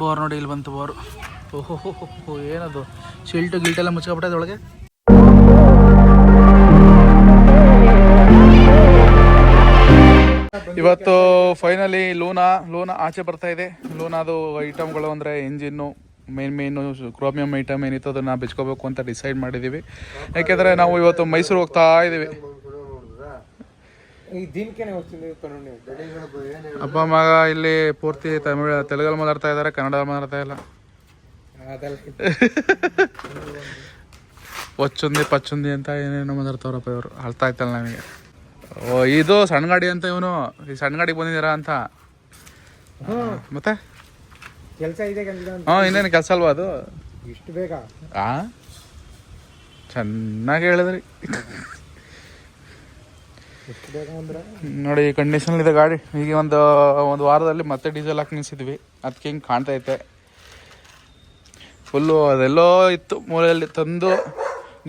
Bore ನೋಡಿ, ಇಲ್ಲಿ ಬಂತು ಬೋರು. ಓಹೋ ಏನದು ಶಿಲ್ಟು ಗಿಲ್ಟೆಲ್ಲ ಮುಚ್ಕೊಬಿಟ್ಟದ ಒಳಗೆ. ಇವತ್ತು ಫೈನಲಿ ಲೂನಾ ಆಚೆ ಬರ್ತಾ ಇದೆ. ಲೂನಾದು ಐಟಮ್ಗಳು ಅಂದರೆ ಇಂಜಿನ್ನು, ಮೇನು ಕ್ರೋಮಿಯಂ ಐಟಮ್ ಏನಿತ್ತು ಅದನ್ನು ಬಿಚ್ಕೋಬೇಕು ಅಂತ ಡಿಸೈಡ್ ಮಾಡಿದ್ದೀವಿ. ಯಾಕೆಂದರೆ ನಾವು ಇವತ್ತು ಮೈಸೂರು ಹೋಗ್ತಾ ಇದ್ದೀವಿ. ಅಪ್ಪ ಮಗ ಇಲ್ಲಿ ಪೂರ್ತಿ ತೆಲುಗಲ್ಲಿ ಮಾತಾಡ್ತಾ ಇದ್ದಾರೆ, ಕನ್ನಡದಲ್ಲಿ ಮಾತಾಡ್ತಾ ಇಲ್ಲ. ಒಚ್ಚುಂದಿ ಪಚ್ಚುಂದಿ ಅಂತ ಏನೇನೋ ಮಾತಾಡ್ತಾವ್ರಪ್ಪ ಇವರು, ಅರ್ಥ ಆಯ್ತಲ್ಲ ನನಗೆ. ಓ ಇದು ಸಣ್ಣ ಗಾಡಿ ಅಂತ, ಇವನು ಈ ಸಣ್ಣ ಗಾಡಿಗೆ ಬಂದಿದ್ದೀರಾ ಅಂತ. ಮತ್ತೆ ಕೆಲಸ ಇದೆ. ಇನ್ನೇನು ಕೆಲಸ ಅಲ್ವಾ ಅದು? ಇಷ್ಟು ಬೇಗ ಚೆನ್ನಾಗಿ ಹೇಳಿದ್ರಿ. ನೋಡಿ ಕಂಡೀಷನ್ ಇದೆ ಗಾಡಿ. ಈಗ ಒಂದು ವಾರದಲ್ಲಿ ಮತ್ತೆ ಡೀಸೆಲ್ ಹಾಕಿ ನಿಲ್ಸಿದ್ವಿ, ಅದಕ್ಕೆ ಹಿಂಗೆ ಕಾಣ್ತೈತೆ. ಫುಲ್ಲು ಅದೆಲ್ಲೋ ಇತ್ತು ಮೂಲೆಯಲ್ಲಿ ತಂದು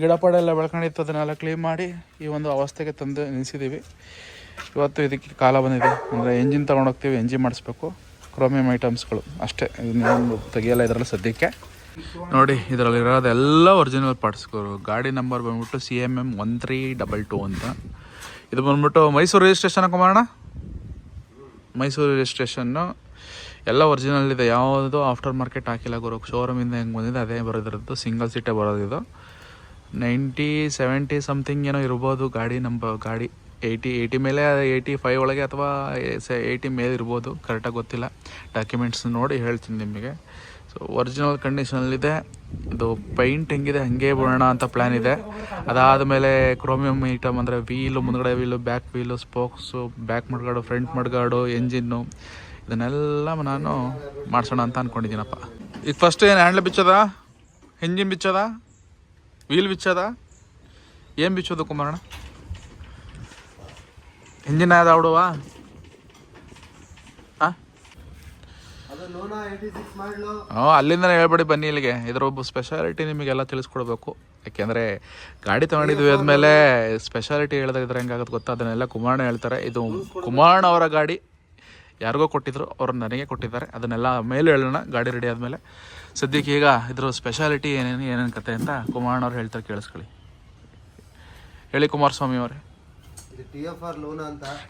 ಗಿಡ ಪಡ ಎಲ್ಲ ಬೆಳ್ಕೊಂಡಿತ್ತು, ಅದನ್ನೆಲ್ಲ ಕ್ಲೀನ್ ಮಾಡಿ ಈ ಒಂದು ಅವಸ್ಥೆಗೆ ತಂದು ನಿಲ್ಲಿಸಿದ್ದೀವಿ. ಇವತ್ತು ಇದಕ್ಕೆ ಕಾಲ ಬಂದಿದೆ. ಅಂದರೆ ಎಂಜಿನ್ ತೊಗೊಂಡೋಗ್ತೀವಿ, ಎಂಜಿನ್ ಮಾಡಿಸ್ಬೇಕು, ಕ್ರೋಮಿಯಂ ಐಟಮ್ಸ್ಗಳು ಅಷ್ಟೇ, ಇನ್ನೇನು ತೆಗಿಯಲ್ಲ ಇದರಲ್ಲಿ ಸದ್ಯಕ್ಕೆ. ನೋಡಿ ಇದರಲ್ಲಿರೋದೆಲ್ಲ ಒರಿಜಿನಲ್ ಪಾರ್ಟ್ಸ್ಗಳು. ಗಾಡಿ ನಂಬರ್ ಬಂದ್ಬಿಟ್ಟು CMM 1322 ಅಂತ. ಇದು ಬಂದ್ಬಿಟ್ಟು ಮೈಸೂರು ರಿಜಿಸ್ಟ್ರೇಷನ್ ಹಾಕೊಂಬೋಣ. ಮೈಸೂರು ರಿಜಿಸ್ಟ್ರೇಷನ್ನು ಎಲ್ಲ ಒರಿಜಿನಲ್ ಇದೆ, ಯಾವುದು ಆಫ್ಟರ್ ಮಾರ್ಕೆಟ್ ಹಾಕಿಲ್ಲ ಗುರು. ಶೋರೂಮಿಂದ ಹೆಂಗೆ ಬಂದಿದೆ ಅದೇ ಬರೋದಿರೋದು, ಸಿಂಗಲ್ ಸೀಟೇ ಬರೋದಿದು. 90-70 ಸಮಥಿಂಗ್ ಏನೋ ಇರ್ಬೋದು ಗಾಡಿ ನಂಬರ್. ಗಾಡಿ 80 ಮೇಲೆ, 85 ಒಳಗೆ ಅಥವಾ 80 ಮೇಲೆ ಇರ್ಬೋದು, ಕರೆಕ್ಟಾಗಿ ಗೊತ್ತಿಲ್ಲ. ಡಾಕ್ಯುಮೆಂಟ್ಸ್ ನೋಡಿ ಹೇಳ್ತೀನಿ ನಿಮಗೆ. ಸೊ ಒರಿಜಿನಲ್ ಕಂಡೀಷನಲ್ಲಿದೆ. ಇದು ಪೈಂಟ್ ಹೆಂಗಿದೆ ಹಾಗೆ ಬಿಡೋಣ ಅಂತ ಪ್ಲ್ಯಾನ್ ಇದೆ. ಅದಾದಮೇಲೆ ಕ್ರೋಮಿಯಂ ಐಟಮ್ ಅಂದರೆ ವೀಲು, ಮುಂದ್ಗಡೆ wheel, back wheel, spokes, back mudguard, front mudguard, ಎಂಜಿನ್ನು, ಇದನ್ನೆಲ್ಲ ನಾನು ಮಾಡಿಸೋಣ ಅಂತ ಅಂದ್ಕೊಂಡಿದ್ದೀನಪ್ಪ. ಈಗ ಫಸ್ಟ್ ಏನು ಹ್ಯಾಂಡ್ಲ್ ಬಿಚ್ಚೋದ, ಎಂಜಿನ್ ಬಿಚ್ಚೋದ, ವೀಲ್ ಬಿಚ್ಚೋದ, ಏನು ಬಿಚ್ಚೋದು ಕುಮಾರಣ್ಣ? ಎಂಜಿನ್ ಯಾವ್ದು ಆಡುವಾ? ಅಲ್ಲಿಂದನೇ ಹೇಳ್ಬೇಡಿ, ಬನ್ನಿ ಇಲ್ಲಿಗೆ. ಇದರ ಒಬ್ಬ ಸ್ಪೆಷಾಲಿಟಿ ನಿಮಗೆಲ್ಲ ತಿಳಿಸ್ಕೊಡ್ಬೇಕು. ಯಾಕೆಂದರೆ ಗಾಡಿ ತೊಗೊಂಡಿದ್ವಿ ಆದಮೇಲೆ ಸ್ಪೆಷಾಲಿಟಿ ಹೇಳಿದಾಗ ಇದ್ರೆ ಹೆಂಗಾಗುತ್ತೆ ಗೊತ್ತಾ, ಅದನ್ನೆಲ್ಲ ಕುಮಾರಣ್ಣ ಹೇಳ್ತಾರೆ. ಇದು ಕುಮಾರಣ್ಣ ಅವರ ಗಾಡಿ, ಯಾರಿಗೋ ಕೊಟ್ಟಿದ್ರು, ಅವ್ರು ನನಗೆ ಕೊಟ್ಟಿದ್ದಾರೆ. ಅದನ್ನೆಲ್ಲ ಮೇಲೆ ಹೇಳೋಣ ಗಾಡಿ ರೆಡಿ ಆದಮೇಲೆ. ಸದ್ಯಕ್ಕೆ ಈಗ ಇದ್ರ ಸ್ಪೆಷಾಲಿಟಿ ಏನೇನು ಕತೆ ಅಂತ ಕುಮಾರಣ್ಣ ಅವ್ರು ಹೇಳ್ತಾರೆ, ಕೇಳಿಸ್ಕೊಳ್ಳಿ. ಹೇಳಿ ಕುಮಾರಸ್ವಾಮಿ ಅವರೇ.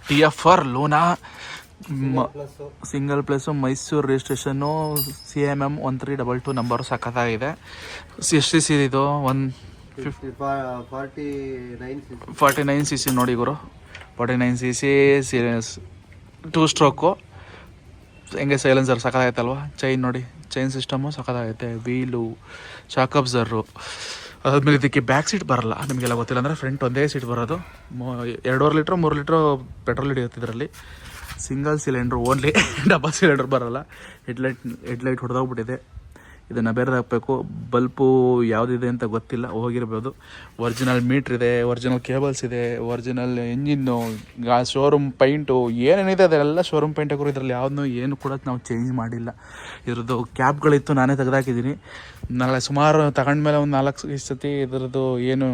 TFR Luna single place, Mysuru ರಿಜಿಸ್ಟ್ರೇಷನ್ನು, CMM 1322 ನಂಬರು ಸಖತ್ತಾಗಿದೆ. ಎಷ್ಟು CC ಇದು? 49 CC ನೋಡಿ ಗುರು. 49 CC 2 ಸ್ಟ್ರೋಕು. ಹೆಂಗೆ ಸೈಲೆನ್ಸರ್ ಸಖತ್ತಾಗೈತಲ್ವ. ಚೈನ್ ನೋಡಿ, ಚೈನ್ ಸಿಸ್ಟಮು ಸಖತ್ತಾಗೈತೆ. Wheel, shock absorber. ಅದಾದ್ಮೇಲೆ ಇದಕ್ಕೆ ಬ್ಯಾಕ್ ಸೀಟ್ ಬರಲ್ಲ, ನಿಮಗೆಲ್ಲ ಗೊತ್ತಿಲ್ಲ. ಅಂದರೆ ಫ್ರಂಟ್ ಒಂದೇ ಸೀಟ್ ಬರೋದು. 2.5 ಲೀಟ್ರ್ 3 ಲೀಟ್ರ್ ಪೆಟ್ರೋಲ್ ಹಿಡಿಯುತ್ತೆ ಇದರಲ್ಲಿ. Single cylinder only, double cylinder ಬರೋಲ್ಲ. ಹೆಡ್ಲೈಟ್ ಹೊಡೆದೋಗ್ಬಿಟ್ಟಿದೆ, ಇದನ್ನು ಬೇರೆ ಹಾಕಬೇಕು. ಬಲ್ಪು ಯಾವುದಿದೆ ಅಂತ ಗೊತ್ತಿಲ್ಲ, ಹೋಗಿರ್ಬೋದು. ಒರಿಜಿನಲ್ ಮೀಟ್ರ್ ಇದೆ, ಒರಿಜಿನಲ್ ಕೇಬಲ್ಸ್ ಇದೆ, ಒರಿಜಿನಲ್ ಇಂಜಿನ್ನು, ಶೋರೂಮ್ ಪೈಂಟು ಏನೇನಿದೆ ಅದೆಲ್ಲ ಶೋರೂಮ್ ಪೈಂಟ್ ಹಾಕೋರು. ಇದರಲ್ಲಿ ಯಾವುದನ್ನೂ ಏನು ಕೂಡ ನಾವು ಚೇಂಜ್ ಮಾಡಿಲ್ಲ. ಇದ್ರದ್ದು ಕ್ಯಾಪ್ಗಳಿತ್ತು, ನಾನೇ ತೆಗೆದಾಕಿದ್ದೀನಿ. ಸುಮಾರು ತಗೊಂಡ್ಮೇಲೆ ಒಂದು 4 ಸತಿ ಇದರದ್ದು ಏನು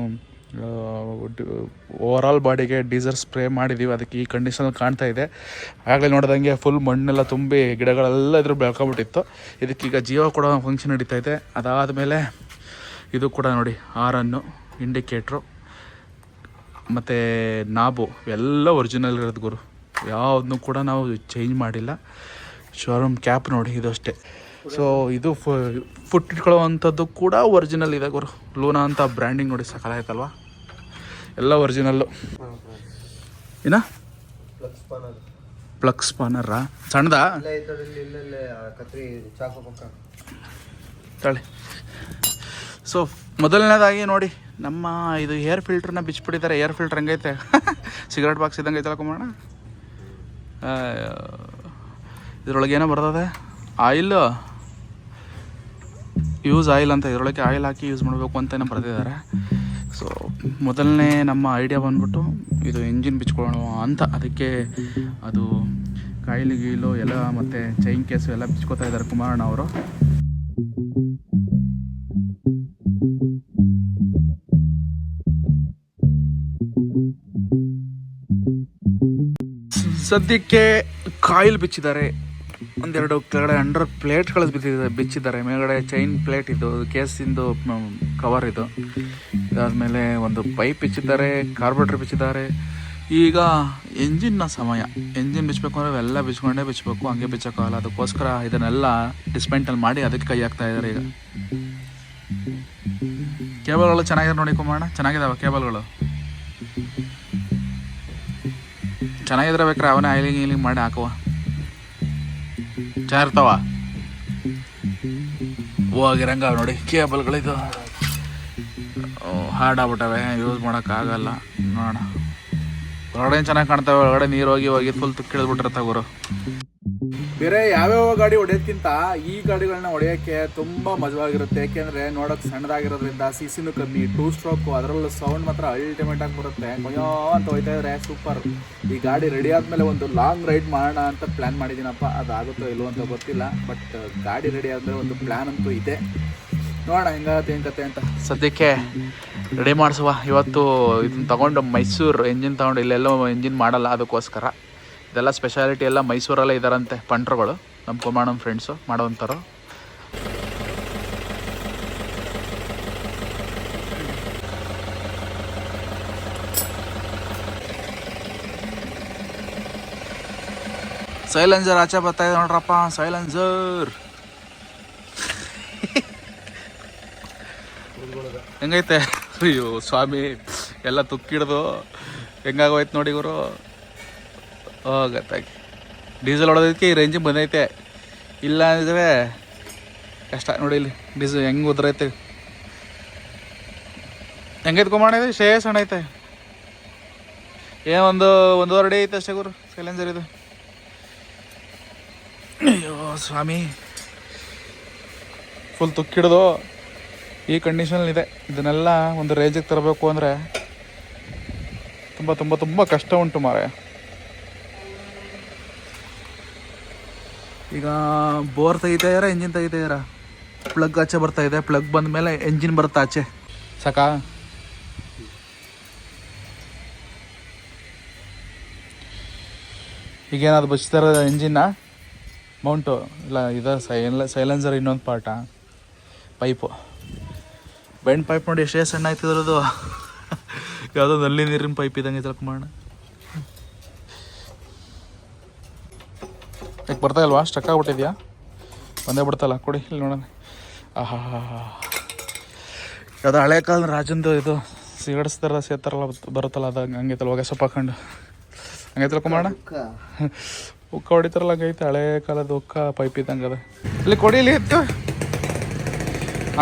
ಓವರಾಲ್ ಬಾಡಿಗೆ ಡೀಸಲ್ ಸ್ಪ್ರೇ ಮಾಡಿದ್ದೀವಿ. ಅದಕ್ಕೆ ಈ ಕಂಡೀಷನಲ್ಲಿ ಕಾಣ್ತಾ ಇದೆ. ಆಗಲೇ ನೋಡಿದಂಗೆ ಫುಲ್ ಮಣ್ಣೆಲ್ಲ ತುಂಬಿ ಗಿಡಗಳೆಲ್ಲ ಇದ್ರ ಬೆಳ್ಕೊಬಿಟ್ಟಿತ್ತು. ಇದಕ್ಕೀಗ ಜಿಯೋ ಕೂಡ ಫಂಕ್ಷನ್ ನಡೀತಾ ಇದೆ. ಅದಾದಮೇಲೆ ಇದು ಕೂಡ ನೋಡಿ, ಹಾರನ್ನು, ಇಂಡಿಕೇಟ್ರು ಮತ್ತು ನಾಬು ಎಲ್ಲ ಒರಿಜಿನಲ್ ಇರೋದು ಗುರು. ಯಾವುದನ್ನು ಕೂಡ ನಾವು ಚೇಂಜ್ ಮಾಡಿಲ್ಲ. ಶೋರೂಮ್ ಕ್ಯಾಪ್ ನೋಡಿ, ಇದು ಅಷ್ಟೇ. ಸೊ ಇದು ಫುಟ್ ಇಟ್ಕೊಳ್ಳೋವಂಥದ್ದು ಕೂಡ ಒರಿಜಿನಲ್ ಇದೆ ಗುರು. ಲೂನಾ ಅಂತ ಬ್ರ್ಯಾಂಡಿಂಗ್ ನೋಡಿ, ಸಕಲಾಯ್ತಲ್ವ. ಎಲ್ಲ ಒರಿಜಿನಲ್ಲು. ಏನ ಪ್ಲಗ್ ಸ್ಪಾನರಾ? ಸಣ್ಣದಾ? ತಳಿ. ಸೊ ಮೊದಲನೇದಾಗಿ ನೋಡಿ, ನಮ್ಮ ಇದು ಏರ್ ಫಿಲ್ಟ್ರನ್ನ ಬಿಚ್ಚಿಬಿಟ್ಟಿದ್ದಾರೆ. ಏರ್ ಫಿಲ್ಟ್ರ್ ಹೆಂಗೈತೆ, ಸಿಗರೇಟ್ ಬಾಕ್ಸ್ ಇದ್ದಂಗೆ ಐತಲ್ಲ ಕುಮಾರಣ್ಣ. ಇದರೊಳಗೆ ಏನೋ ಬರ್ತದೆ, ಆಯಿಲ್ ಯೂಸ್ ಆಯಿಲ್ ಅಂತ. ಇದರೊಳಗೆ ಆಯಿಲ್ ಹಾಕಿ ಯೂಸ್ ಮಾಡಬೇಕು ಅಂತ ಏನೋ ಬರೆದಿದ್ದಾರೆ. ಸೊ ಮೊದಲನೇ ನಮ್ಮ ಐಡಿಯಾ ಬಂದ್ಬಿಟ್ಟು ಇದು ಎಂಜಿನ್ ಬಿಚ್ಕೊಳ್ಳೋಣ ಅಂತ. ಅದಕ್ಕೆ ಅದು ಕಾಯಿಲೆ ಗೀಲು ಎಲ್ಲ ಮತ್ತು ಚೈನ್ ಕೇಸು ಎಲ್ಲ ಬಿಚ್ಕೋತಾ ಇದ್ದಾರೆ ಕುಮಾರಣ್ಣ ಅವರು. ಸದ್ಯಕ್ಕೆ ಕಾಯಿಲ್ ಬಿಚ್ಚಿದ್ದಾರೆ. ಒಂದೆರಡು ಕೆಳಗಡೆ ಅಂಡರ್ ಪ್ಲೇಟ್ಗಳು ಬಿಚ್ಚಿದ್ದಾರೆ. ಮೇಲ್ಗಡೆ ಚೈನ್ ಪ್ಲೇಟ್ ಇದು, ಕೇಸಿಂದು ಕವರ್ ಇದು. ಇದಾದಮೇಲೆ ಒಂದು ಪೈಪ್ ಬಿಚ್ಚಿದ್ದಾರೆ, ಕಾರ್ಬೋರೇಟರ್ ಬಿಚ್ಚಿದ್ದಾರೆ. ಈಗ ಎಂಜಿನ್ನ ಸಮಯ. ಎಂಜಿನ್ ಬಿಚ್ಚಬೇಕು ಅಂದರೆ ಅವೆಲ್ಲ ಬಿಚ್ಚಬೇಕು, ಹಂಗೆ ಬಿಚ್ಚೋಕ್ಕಾಗಲ್ಲ. ಅದಕ್ಕೋಸ್ಕರ ಇದನ್ನೆಲ್ಲ ಡಿಸ್ಮೆಂಟಲ್ ಮಾಡಿ ಅದಕ್ಕೆ ಕೈ ಹಾಕ್ತಾ ಇದ್ದಾರೆ ಈಗ. ಕೇಬಲ್ಗಳು ಚೆನ್ನಾಗಿದೆ ನೋಡಿ ಕುಮಾರಣ್ಣ, ಚೆನ್ನಾಗಿದ್ದಾವೆ ಕೇಬಲ್ಗಳು. ಚೆನ್ನಾಗಿದ್ರೆ ಬೇಕಾರೆ ಅವನೇ ಆಯಿಲಿಂಗ್ ಮಾಡಿ ಹಾಕುವ, ಚೆನ್ನಾಗಿರ್ತಾವ. ಹೋಗಿರಂಗ ನೋಡಿ ಕೇಬಲ್ಗಳಿದು ಹಾರ್ಡ್ ಆಗ್ಬಿಟ್ಟವೆ, ಯೂಸ್ ಮಾಡೋಕ್ಕಾಗಲ್ಲ. ನೋಡೋಣ, ಹೊರಗಡೆ ಚೆನ್ನಾಗಿ ಕಾಣ್ತವೆ, ಒಳಗಡೆ ನೀರು ಹೋಗಿ ಫುಲ್ ತುಕ್ಕಿಳಿದ್ಬಿಟ್ಟಿರ್ತಾವೆ ಗುರು. ಬೇರೆ ಯಾವ್ಯಾವ ಗಾಡಿ ಹೊಡೆಯೋದ್ಕಿಂತ ಈ ಗಾಡಿಗಳನ್ನ ಹೊಡೆಯೋಕ್ಕೆ ತುಂಬ ಮಜವಾಗಿರುತ್ತೆ. ಏಕೆಂದರೆ ನೋಡೋಕೆ ಸಣ್ಣದಾಗಿರೋದ್ರಿಂದ ಸಿಸಿನೂ ಕಮ್ಮಿ, 2 ಸ್ಟ್ರೋಕು, ಅದರಲ್ಲೂ ಸೌಂಡ್ ಮಾತ್ರ ಅಲ್ಟಿಮೇಟ್ ಆಗಿ ಬರುತ್ತೆ. ಕೊಯ್ಯೋ ಅಂತ ಹೋಯ್ತಾ ಇದ್ರೆ ಸೂಪರ್. ಈ ಗಾಡಿ ರೆಡಿ ಆದಮೇಲೆ ಒಂದು ಲಾಂಗ್ ರೈಡ್ ಮಾಡೋಣ ಅಂತ ಪ್ಲ್ಯಾನ್ ಮಾಡಿದ್ದೀನಪ್ಪ. ಅದಾಗುತ್ತೋ ಇಲ್ಲೋ ಅಂತ ಗೊತ್ತಿಲ್ಲ, ಬಟ್ ಗಾಡಿ ರೆಡಿ ಆದಮೇಲೆ ಒಂದು ಪ್ಲ್ಯಾನ್ ಅಂತೂ ಇದೆ. ನೋಡೋಣ ಹೆಂಗಾಗತ್ತೆ ಏನು ಕತೆ ಅಂತ. ಸದ್ಯಕ್ಕೆ ರೆಡಿ ಮಾಡಿಸುವ. ಇವತ್ತು ಇದನ್ನ ತೊಗೊಂಡು ಮೈಸೂರು ಎಂಜಿನ್ ತೊಗೊಂಡು, ಇಲ್ಲೆಲ್ಲೋ ಎಂಜಿನ್ ಮಾಡಲ್ಲ, ಅದಕ್ಕೋಸ್ಕರ ಇದೆಲ್ಲ ಸ್ಪೆಷಾಲಿಟಿ ಎಲ್ಲ ಮೈಸೂರಲ್ಲೇ ಇದ್ದಾರಂತೆ ಪಂಟ್ರುಗಳು, ನಮ್ಮ ಕುಮಾರಣ್ಣ ಫ್ರೆಂಡ್ಸು ಮಾಡೋವಂಥರು. ಸೈಲೆನ್ಸರ್ ಆಚೆ ಬರ್ತಾ ಇದೆ ನೋಡ್ರಪ್ಪ, ಸೈಲೆನ್ಸರ್ ಹೆಂಗೈತೆ? ಅಯ್ಯೋ ಸ್ವಾಮಿ, ಎಲ್ಲ ತುಕ್ಕಿಡ್ದು ಹೆಂಗಾಗೋಯ್ತು ನೋಡಿ ಇವರು. ಹೋಗತ್ತಾಗಿ ಡೀಸೆಲ್ ಹೊಡೋದಕ್ಕೆ ಈ ರೇಂಜಿಗೆ ಬಂದೈತೆ, ಇಲ್ಲ ಅಂದರೆ ಕಷ್ಟ. ನೋಡಿ ಇಲ್ಲಿ ಡೀಸೆಲ್ ಹೆಂಗೆ ಉದ್ರೈತೆ, ಹೆಂಗೈತೆ ಕುಮಾರಣ್ಣ? ಶೇಷ ಹಣ ಐತೆ, ಏನು ಒಂದೂವರೆ ಅಡಿ ಐತೆ ಅಷ್ಟೇ ಗುರು ಸೈಲೆನ್ಸರ್ ಇದು. ಅಯ್ಯೋ ಸ್ವಾಮಿ, ಫುಲ್ ತುಕ್ಕಿಡ್ದು ಈ ಕಂಡೀಷನಲ್ಲಿದೆ. ಇದನ್ನೆಲ್ಲ ಒಂದು ರೇಂಜಿಗೆ ತರಬೇಕು ಅಂದರೆ ತುಂಬ ತುಂಬ ತುಂಬ ಕಷ್ಟ ಉಂಟು ಮಾರಾಯ. ಈಗ ಬೋರ್ ತೆಗಿತಾಯಿದಾರ, ಎಂಜಿನ್ ತೆಗಿತಾಯಿದಾರ, ಪ್ಲಗ್ ಆಚೆ ಬರ್ತಾಯಿದೆ. ಪ್ಲಗ್ ಬಂದ ಮೇಲೆ ಎಂಜಿನ್ ಬರುತ್ತೆ ಆಚೆ, ಸಾಕಾ? ಈಗೇನಾದ್ರು ಬಚ್ತಾರ ಎಂಜಿನ್ನ ಮೌಂಟು ಇಲ್ಲ, ಇದು ಸೈಲೆನ್ಸರ್ ಇನ್ನೊಂದು ಪಾರ್ಟ ಪೈಪು, ಬೆಂಡ್ ಪೈಪ್ ನೋಡಿ ಎಷ್ಟೇ ಸಣ್ಣ ಆಯ್ತಿದ್ರದು. ಯಾವುದೋ ನಲ್ಲಿ ನೀರಿನ ಪೈಪ್ ಇದ್ದಂಗೆ ತಿಳ್ಕೊಂಬೋಣ. ಯಾಕೆ ಬರ್ತಾ ಇಲ್ವಾ? ಸ್ಟಕ್ ಆಗ್ಬಿಟ್ಟಿದ್ಯಾ? ಬಂದೇ ಬಿಡ್ತಲ್ಲ, ಕೊಡಿ ಇಲ್ಲಿ ನೋಡೋಣ. ಆಹಾ, ಯಾವುದೋ ಹಳೆ ಕಾಲದ ರಾಜಂದು ಇದು ಸಿಗಡಿಸ್ತಾರ ಸೇತಾರಲ್ಲ ಬರುತ್ತಲ್ಲ, ಅದು ಹಂಗೈತಲ್ಲ, ಹೊಗೆ ಸೊಪ್ಪು ಹಾಕೊಂಡು ಹಂಗೆ ತಿಳ್ಕೊಂಬೋಣ. ಉಕ್ಕ ಹೊಡಿತಾರಲ್ಲ ಹಂಗೈತೆ, ಹಳೆ ಕಾಲದ ಉಕ್ಕ ಪೈಪ್ ಇದ್ದಂಗೆ ಅದ. ಇಲ್ಲಿ ಕೊಡಿ, ಇಲ್ಲಿ ಇತ್ತು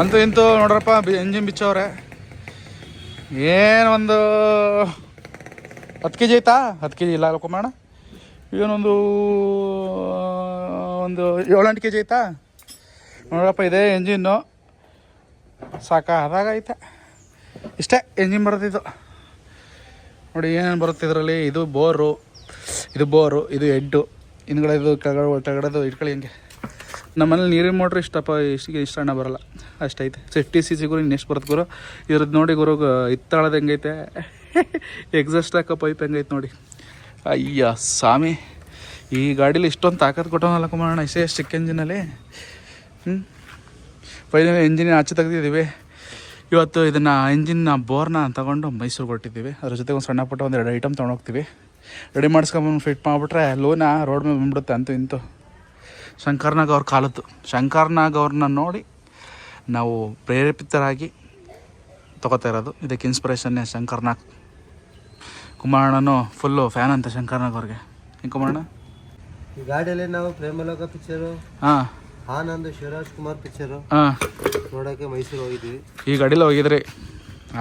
ಅಂತೂ ಇಂತೂ ನೋಡ್ರಪ್ಪ, ಎಂಜಿನ್ ಬಿಚ್ಚವ್ರೆ. ಏನು ಒಂದು 10 kg ಐತಾ? 10 kg ಇಲ್ಲ ಅಲ್ಕೊಂಬೋಣ. ಏನೊಂದು 7-8 kg ಐತಾ ನೋಡಪ್ಪ. ಇದೇ ಎಂಜಿನ್ನು ಸಾಕಾಗೈತೆ. ಇಷ್ಟೇ ಎಂಜಿನ್ ಬರುತ್ತಿದ್ದು ನೋಡಿ. ಏನೇನು ಬರುತ್ತೆ ಇದರಲ್ಲಿ? ಇದು ಬೋರು, ಇದು ಹೆಡ್ಡು, ಹಿಂದ್ಗಡೆ ಇದು ಕೆಳಗಡೆದು ಇಟ್ಕೊಳ್ಳಿ. ಹಿಂಗೆ ನಮ್ಮನೇಲಿ ನೀರಿನ ಮೋಟ್ರ್ ಇಷ್ಟ ಅಣ್ಣ ಬರೋಲ್ಲ, ಅಷ್ಟೈತೆ. 50 cc ಗುರು ಇನ್ನೆಷ್ಟು ಬರುತ್ತೆ ಗುರು ಇದ್ರದ್ದು ನೋಡಿ ಗುರು. ಇತ್ತಾಳದು ಹೆಂಗೈತೆ, ಎಕ್ಸಾಸ್ಟ್ ಹಾಕೋ ಪೈಪ್ ಹೆಂಗೈತೆ ನೋಡಿ. ಅಯ್ಯ ಸ್ವಾಮಿ, ಈ ಗಾಡೀಲಿ ಇಷ್ಟೊಂದು ತಾಕತ್ತು ಕೊಟ್ಟವನಲ್ಲ ಕುಮಾರಣ್ಣ, ಇಷ್ಟೇ ಚಿಕ್ಕ ಎಂಜಿನಲ್ಲಿ. ಫೈನಲ್ ಎಂಜಿನ್ ಆಚೆ ತೆಗ್ದಿದ್ದೀವಿ. ಇವತ್ತು ಇದನ್ನು ಎಂಜಿನ್ನ ಬೋರ್ನ ತಗೊಂಡು ಮೈಸೂರಿಗೆ ಹೊರಟಿದ್ದೀವಿ. ಅದ್ರ ಜೊತೆಗೆ ಒಂದು ಸಣ್ಣ ಪುಟ್ಟ 1-2 ಐಟಮ್ ತೊಗೊಂಡೋಗ್ತೀವಿ. ರೆಡಿ ಮಾಡಿಸ್ಕೊಂಬಂದು ಫಿಟ್ ಮಾಡಿಬಿಟ್ರೆ ಲೋನ ರೋಡ್ ಮೇಲೆ ಬಂದ್ಬಿಡುತ್ತೆ. ಅಂತೂ ಇಂತೂ ಶಂಕರ್ನಾಗ್ ಅವ್ರ ಕಾಲದ್ದು. ಶಂಕರ್ನಾಗ್ ಅವ್ರನ್ನ ನೋಡಿ ನಾವು ಪ್ರೇರೇಪಿತರಾಗಿ ತೊಗೋತಾ ಇರೋದು. ಇದಕ್ಕೆ ಇನ್ಸ್ಪಿರೇಷನ್ನೇ ಶಂಕರ್ನಾಗ್. ಕುಮಾರಣ್ಣನು ಫುಲ್ಲು ಫ್ಯಾನ್ ಅಂತ ಶಂಕರ್ನಾಗ್ ಅವ್ರಿಗೆ. ಹಿಂಗೆ ಕುಮಾರಣ್ಣ, ಈ ಗಾಡಿಯಲ್ಲಿ ನಾವು ಪ್ರೇಮಲೋಕ ಪಿಕ್ಚರು, ಹಾಂ, ಆನಂದ್ ಶಿವರಾಜ್ ಕುಮಾರ್ ಪಿಕ್ಚರು ನೋಡೋಕ್ಕೆ ಮೈಸೂರು ಹೋಗಿದ್ವಿ. ಈ ಗಾಡೀಲಿ ಹೋಗಿದ್ರಿ.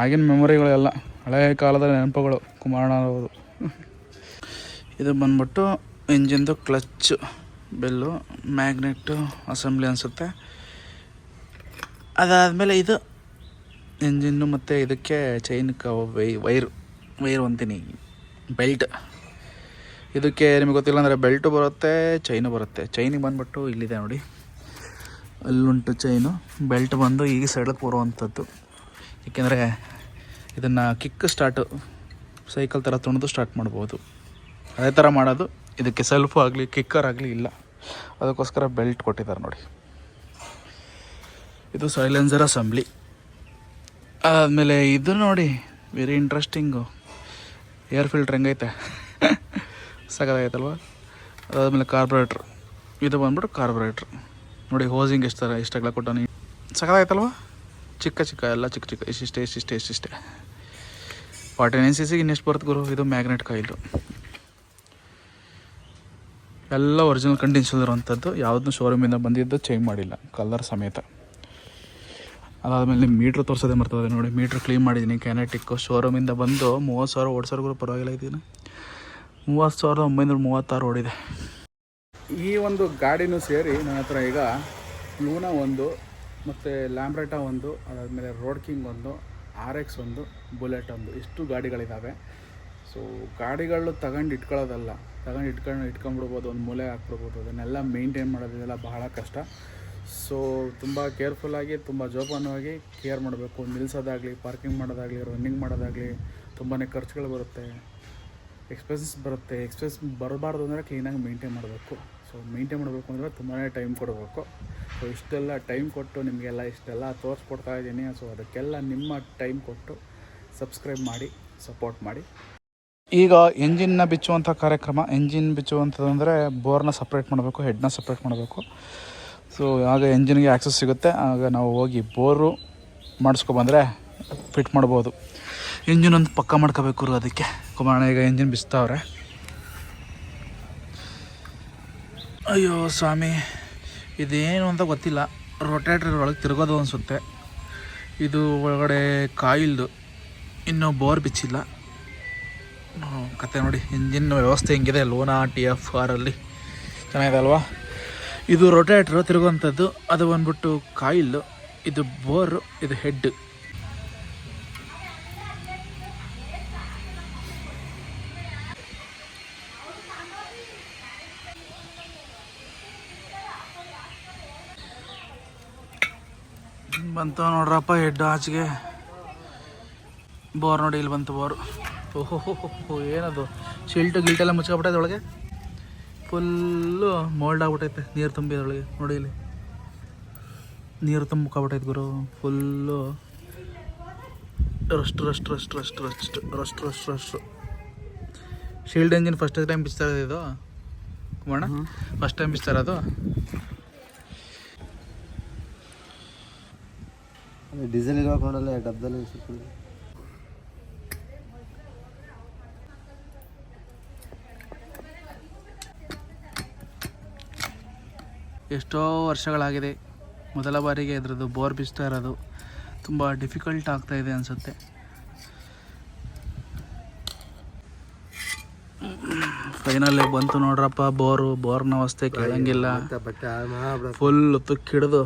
ಆಗಿನ ಮೆಮೊರಿಗಳೆಲ್ಲ ಹಳೆಯ ಕಾಲದ ನೆನಪುಗಳು ಕುಮಾರಣ್ಣವರು. ಇದು ಬಂದ್ಬಿಟ್ಟು ಇಂಜಿನ್ದು ಕ್ಲಚ್ ಬೆಲ್ಲು, ಮ್ಯಾಗ್ನೆಟ್ಟು ಅಸೆಂಬ್ಲಿ ಅನಿಸುತ್ತೆ. ಅದಾದಮೇಲೆ ಇದು ಇಂಜಿನ್ನು ಮತ್ತು ಇದಕ್ಕೆ ಚೈನ್ಗೆ ವೈರ್ ಅಂತೀನಿ, ಬೆಲ್ಟ್. ಇದಕ್ಕೆ ನಿಮಗೆ ಗೊತ್ತಿಲ್ಲ ಅಂದರೆ ಬೆಲ್ಟು ಬರುತ್ತೆ, ಚೈನು ಬರುತ್ತೆ. ಚೈನಿಗೆ ಬಂದ್ಬಿಟ್ಟು ಇಲ್ಲಿದೆ ನೋಡಿ, ಅಲ್ಲುಂಟು ಚೈನು. ಬೆಲ್ಟ್ ಬಂದು ಈ ಸೈಡಲ್ಲಿ ಕೂರುವಂಥದ್ದು. ಏಕೆಂದರೆ ಇದನ್ನು ಕಿಕ್ ಸ್ಟಾರ್ಟು ಸೈಕಲ್ ಥರ ತುಣಿದು ಸ್ಟಾರ್ಟ್ ಮಾಡ್ಬೋದು. ಅದೇ ಥರ ಮಾಡೋದು. ಇದಕ್ಕೆ ಸೆಲ್ಫು ಆಗಲಿ ಕಿಕ್ಕರ್ ಆಗಲಿ ಇಲ್ಲ. ಅದಕ್ಕೋಸ್ಕರ ಬೆಲ್ಟ್ ಕೊಟ್ಟಿದ್ದಾರೆ ನೋಡಿ. ಇದು ಸೈಲೆನ್ಸರ್ ಅಸೆಂಬ್ಲಿ. ಅದಾದಮೇಲೆ ಇದು ನೋಡಿ ವೆರಿ ಇಂಟ್ರೆಸ್ಟಿಂಗು, ಏರ್ ಫಿಲ್ಟ್ರ್ ಹೆಂಗೈತೆ ಸಖತ್ತಾಗೈತಲ್ವ. ಅದಾದಮೇಲೆ ಕಾರ್ಬೊರೇಟ್ರ್, ಇದು ಬಂದ್ಬಿಟ್ಟು ಕಾರ್ಬೊರೇಟ್ರ್ ನೋಡಿ. ಹೋಸಿಂಗ್ ಎಷ್ಟಾಗಲ್ಲ ಕೊಟ್ಟ ಸಖತ್ತಾಗೈತಲ್ವ. ಚಿಕ್ಕ ಚಿಕ್ಕ ಎಲ್ಲ ಚಿಕ್ಕ ಚಿಕ್ಕ ಇಷ್ಟಿಷ್ಟೇ 49cc ಇನ್ನೆಷ್ಟು ಬರುತ್ತೆ ಗುರು. ಇದು ಮ್ಯಾಗ್ನೆಟ್ ಕಾಯಿಲು, ಎಲ್ಲ ಒರಿಜಿನಲ್ ಕಂಡೀಷನ್ ಇರುವಂಥದ್ದು, ಯಾವುದನ್ನು ಶೋರೂಮಿಂದ ಬಂದಿದ್ದು ಚೇಂಜ್ ಮಾಡಿಲ್ಲ, ಕಲರ್ ಸಮೇತ. ಅದಾದಮೇಲೆ ಮೀಟ್ರ್ ತೋರಿಸೋದೇ ಮರ್ತದೆ ನೋಡಿ. ಮೀಟ್ರ್ ಕ್ಲೀನ್ ಮಾಡಿದ್ದೀನಿ ಕ್ಯಾನೆಟಿಕ್ಕು. ಶೋರೂಮಿಂದ ಬಂದು 30,000 ಓಡಿಸೋರ್ಗೂ ಪರವಾಗಿಲ್ಲ. ಇದೀನ 30,936 ಓಡಿದೆ. ಈ ಒಂದು ಗಾಡಿನೂ ಸೇರಿ ನನ್ನ ಹತ್ರ ಈಗ ಲೂನಾ 1 ಮತ್ತು ಲ್ಯಾಂಬ್ರೆಟಾ 1, ಅದಾದಮೇಲೆ ರೋಡ್ ಕಿಂಗ್ 1, RX 1, ಬುಲೆಟ್ 1, ಇಷ್ಟು ಗಾಡಿಗಳಿದ್ದಾವೆ. ಸೊ ಗಾಡಿಗಳು ತಗೊಂಡು ಇಟ್ಕೊಳ್ಳೋದಲ್ಲ, ಇಟ್ಕೊಂಡ್ಬಿಡ್ಬೋದು, ಒಂದು ಮೂಲೆ ಹಾಕ್ಬಿಡ್ಬೋದು. ಅದನ್ನೆಲ್ಲ ಮೇಂಟೈನ್ ಮಾಡೋದಿದೆಲ್ಲ ಬಹಳ ಕಷ್ಟ. ಸೊ ತುಂಬ ಕೇರ್ಫುಲ್ಲಾಗಿ, ತುಂಬ ಜೋಪಾನವಾಗಿ ಕೇರ್ ಮಾಡಬೇಕು. ನಿಲ್ಲಿಸೋದಾಗಲಿ, ಪಾರ್ಕಿಂಗ್ ಮಾಡೋದಾಗಲಿ, ರನ್ನಿಂಗ್ ಮಾಡೋದಾಗಲಿ ತುಂಬಾ ಖರ್ಚುಗಳು ಬರುತ್ತೆ, ಎಕ್ಸ್ಪೆನ್ಸಸ್ ಬರುತ್ತೆ. ಬರಬಾರ್ದು ಅಂದರೆ ಕ್ಲೀನಾಗಿ ಮೇಂಟೈನ್ ಮಾಡಬೇಕು. ಸೊ ಮೇಂಟೈನ್ ಮಾಡಬೇಕು ಅಂದರೆ ತುಂಬಾ ಟೈಮ್ ಕೊಡಬೇಕು. ಸೊ ಇಷ್ಟೆಲ್ಲ ಟೈಮ್ ಕೊಟ್ಟು ನಿಮಗೆಲ್ಲ ಇಷ್ಟೆಲ್ಲ ತೋರಿಸ್ಕೊಡ್ತಾ ಇದ್ದೀನಿ. ಸೊ ಅದಕ್ಕೆಲ್ಲ ನಿಮ್ಮ ಟೈಮ್ ಕೊಟ್ಟು ಸಬ್ಸ್ಕ್ರೈಬ್ ಮಾಡಿ, ಸಪೋರ್ಟ್ ಮಾಡಿ. ಈಗ ಎಂಜಿನ್ನ ಬಿಚ್ಚುವಂಥ ಕಾರ್ಯಕ್ರಮ. ಎಂಜಿನ್ ಬಿಚ್ಚುವಂಥದ್ದಂದರೆ ಬೋರ್ನ ಸಪ್ರೇಟ್ ಮಾಡಬೇಕು, ಹೆಡ್ನ ಸಪ್ರೇಟ್ ಮಾಡಬೇಕು. ಸೊ ಆಗ ಎಂಜಿನ್ಗೆ ಆ್ಯಕ್ಸಸ್ ಸಿಗುತ್ತೆ. ಆಗ ನಾವು ಹೋಗಿ ಬೋರು ಮಾಡಿಸ್ಕೊಬಂದರೆ ಫಿಟ್ ಮಾಡ್ಬೋದು. ಎಂಜಿನ್ ಒಂದು ಪಕ್ಕ ಮಾಡ್ಕೋಬೇಕು. ಅದಕ್ಕೆ ಕುಮಾರಣ್ಣ ಈಗ ಎಂಜಿನ್ ಬಿಚ್ತಾವ್ರೆ. ಅಯ್ಯೋ ಸ್ವಾಮಿ, ಇದೇನು ಅಂತ ಗೊತ್ತಿಲ್ಲ. ರೊಟೇಟ್ರ್ ಒಳಗೆ ತಿರುಗೋದು ಅನಿಸುತ್ತೆ. ಇದು ಒಳಗಡೆ ಕಾಯಿಲ್ದು, ಇನ್ನೂ ಬೋರ್ ಬಿಚ್ಚಿಲ್ಲ. ಕತೆ ನೋಡಿ, ಇಂಜಿನ್ ವ್ಯವಸ್ಥೆ ಹೆಂಗಿದೆ ಲೂನಾ TFR-ಅಲ್ಲಿ, ಚೆನ್ನಾಗಿದೆ ಅಲ್ವಾ. ಇದು ರೊಟೇಟ್ರು ತಿರುಗುವಂಥದ್ದು, ಅದು ಬಂದ್ಬಿಟ್ಟು ಕಾಯಿಲ್ಲು, ಇದು ಬೋರು, ಇದು ಹೆಡ್. ಬಂತು ನೋಡ್ರಪ್ಪ ಹೆಡ್ ಆಚೆಗೆ. ಬೋರ್ ನೋಡಿ, ಇಲ್ಲಿ ಬಂತು ಬೋರು. ಓಹೋ ಏನದು, ಗಿಲ್ಟೆಲ್ಲ ಮುಚ್ಕೊಬಿಟ್ಟೈತೆ ಒಳಗೆ. ಫುಲ್ಲು ಮೋಲ್ಡ್ ಆಗ್ಬಿಟ್ಟೈತೆ, ನೀರು ತುಂಬಿದೊಳಗೆ ನೋಡಿ. ಇಲ್ಲಿ ನೀರು ತುಂಬಿಕೊಬಿಟ್ಟೈತೆ ಗುರು. Full rust. Shield engine first time ಬಿಚ್ತಾ ಇರೋದು ಇದು ಕುಮಾರಣ್ಣ, ಫಸ್ಟ್ ಟೈಮ್ ಬಿಚ್ತಾ ಇರೋದು. ಡೀಸೆಲ್ ಇರೋಲ್ಲ ಡಬ್ಬದಲ್ಲಿ. ಎಷ್ಟೋ ವರ್ಷಗಳಾಗಿದೆ, ಮೊದಲ ಬಾರಿಗೆ ಇದ್ರದ್ದು ಬೋರ್ ಬಿಚ್ತಾ ಇರೋದು. ತುಂಬ ಡಿಫಿಕಲ್ಟ್ ಆಗ್ತಾಯಿದೆ ಅನಿಸುತ್ತೆ. ಫೈನಲಿ ಬಂತು ನೋಡ್ರಪ್ಪ ಬೋರು. ಬೋರ್ನ ಅವಸ್ಥೆ ಕೇಳಂಗಿಲ್ಲ, ಫುಲ್ ತುಕ್ಕಿಡಿದು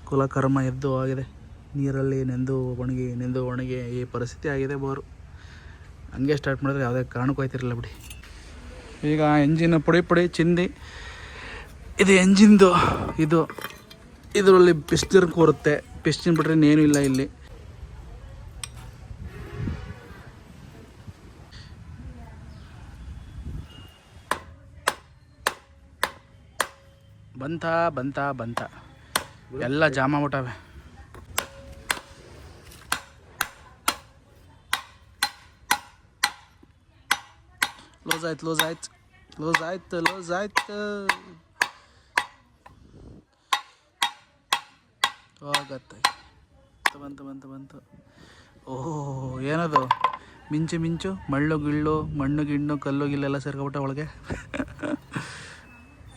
ಕುಲಕರ್ಮ ಎದ್ದು ಆಗಿದೆ. ನೀರಲ್ಲಿ ನೆಂದು ಒಣಗಿ ಈ ಪರಿಸ್ಥಿತಿ ಆಗಿದೆ ಬೋರು. ಹಂಗೆ ಸ್ಟಾರ್ಟ್ ಮಾಡಿದ್ರೆ ಯಾವುದೇ ಕಾರಣಕ್ಕೂ ಆಯ್ತಿರಲಿಲ್ಲ ಬಿಡಿ. ಈಗ ಎಂಜಿನ್ ಪುಡಿ ಚಿಂದಿ. ಇದು ಎಂಜಿನ್ದು ಇದರಲ್ಲಿ ಪಿಸ್ಟನ್ ಕೂರುತ್ತೆ. ಪಿಸ್ಟನ್ ಬಿಟ್ಟರೆ ಇನ್ನೇನು ಇಲ್ಲ ಇಲ್ಲಿ. ಬಂತ ಎಲ್ಲ ಜಾಮ ಆಗ್ಬಿಟ್ಟವೆ. ಲೂಸ್ ಆಯ್ತು. ಹೋಗತ್ತೆ. ಬಂತು. ಓಹ್ ಏನದು, ಮಿಂಚು ಮಣ್ಣು ಗಿಣ್ಣು ಕಲ್ಲು ಗಿಲ್ಲೆಲ್ಲ ಸೇರ್ಕೊಬಿಟ್ಟ ಒಳಗೆ.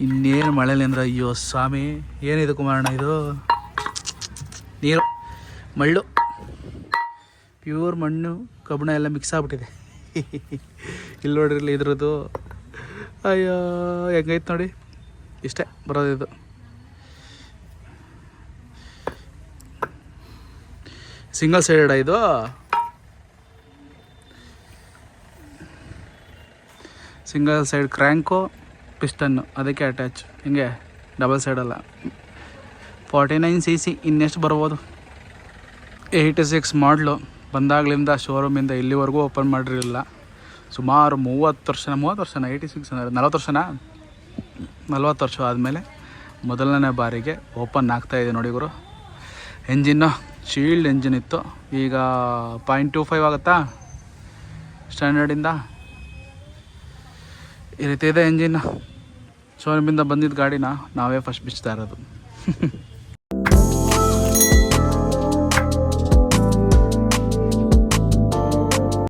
ಇನ್ನೇನು ಮಳೆಲಿ ಅಂದ್ರೆ ಅಯ್ಯೋ ಸ್ವಾಮಿ, ಏನಿದು ಕುಮಾರಣ್ಣ, ಇದು ನೀರು ಮಳ್ಳು, ಪ್ಯೂರ್ ಮಣ್ಣು ಕಬ್ಬಣ ಎಲ್ಲ ಮಿಕ್ಸ್ ಆಗ್ಬಿಟ್ಟಿದೆ. ಇಲ್ಲಿ ನೋಡಿರಲಿ ಇದ್ರದ್ದು. ಅಯ್ಯೋ ಹೆಂಗೈತೆ ನೋಡಿ, ಇಷ್ಟೇ ಬರೋದು ಇದು. ಸಿಂಗಲ್ ಸೈಡೆಡ್ ಇದು. ಸಿಂಗಲ್ ಸೈಡ್ ಕ್ರ್ಯಾಂಕು, ಪಿಸ್ಟನ್ನು ಅದಕ್ಕೆ ಅಟ್ಯಾಚ್. ಹಿಂಗೆ ಡಬಲ್ ಸೈಡಲ್ಲ. 49cc ಇನ್ನೆಷ್ಟು ಬರ್ಬೋದು. 86 ಮಾಡಲು. ಬಂದಾಗಲಿಂದ ಶೋರೂಮಿಂದ ಇಲ್ಲಿವರೆಗೂ ಓಪನ್ ಮಾಡಿರಲಿಲ್ಲ. ಸುಮಾರು 30 ವರ್ಷನ 86 40 ವರ್ಷನಾ 40 ವರ್ಷ ಆದಮೇಲೆ ಮೊದಲನೇ ಬಾರಿಗೆ ಓಪನ್ ಆಗ್ತಾಯಿದೆ ನೋಡಿ ಗುರು. ಎಂಜಿನ್ನು ಶೀಲ್ಡ್ ಎಂಜಿನ್ ಇತ್ತು, ಈಗ 0.25 ಆಗುತ್ತಾ ಸ್ಟ್ಯಾಂಡರ್ಡಿಂದ. ಈ ರೀತಿ ಇದೆ ಎಂಜಿನ್. ಶೋರೂಮಿಂದ ಬಂದಿದ್ದ ಗಾಡಿನ ನಾವೇ ಫಸ್ಟ್ ಬಿಚ್ತಾ ಇರೋದು.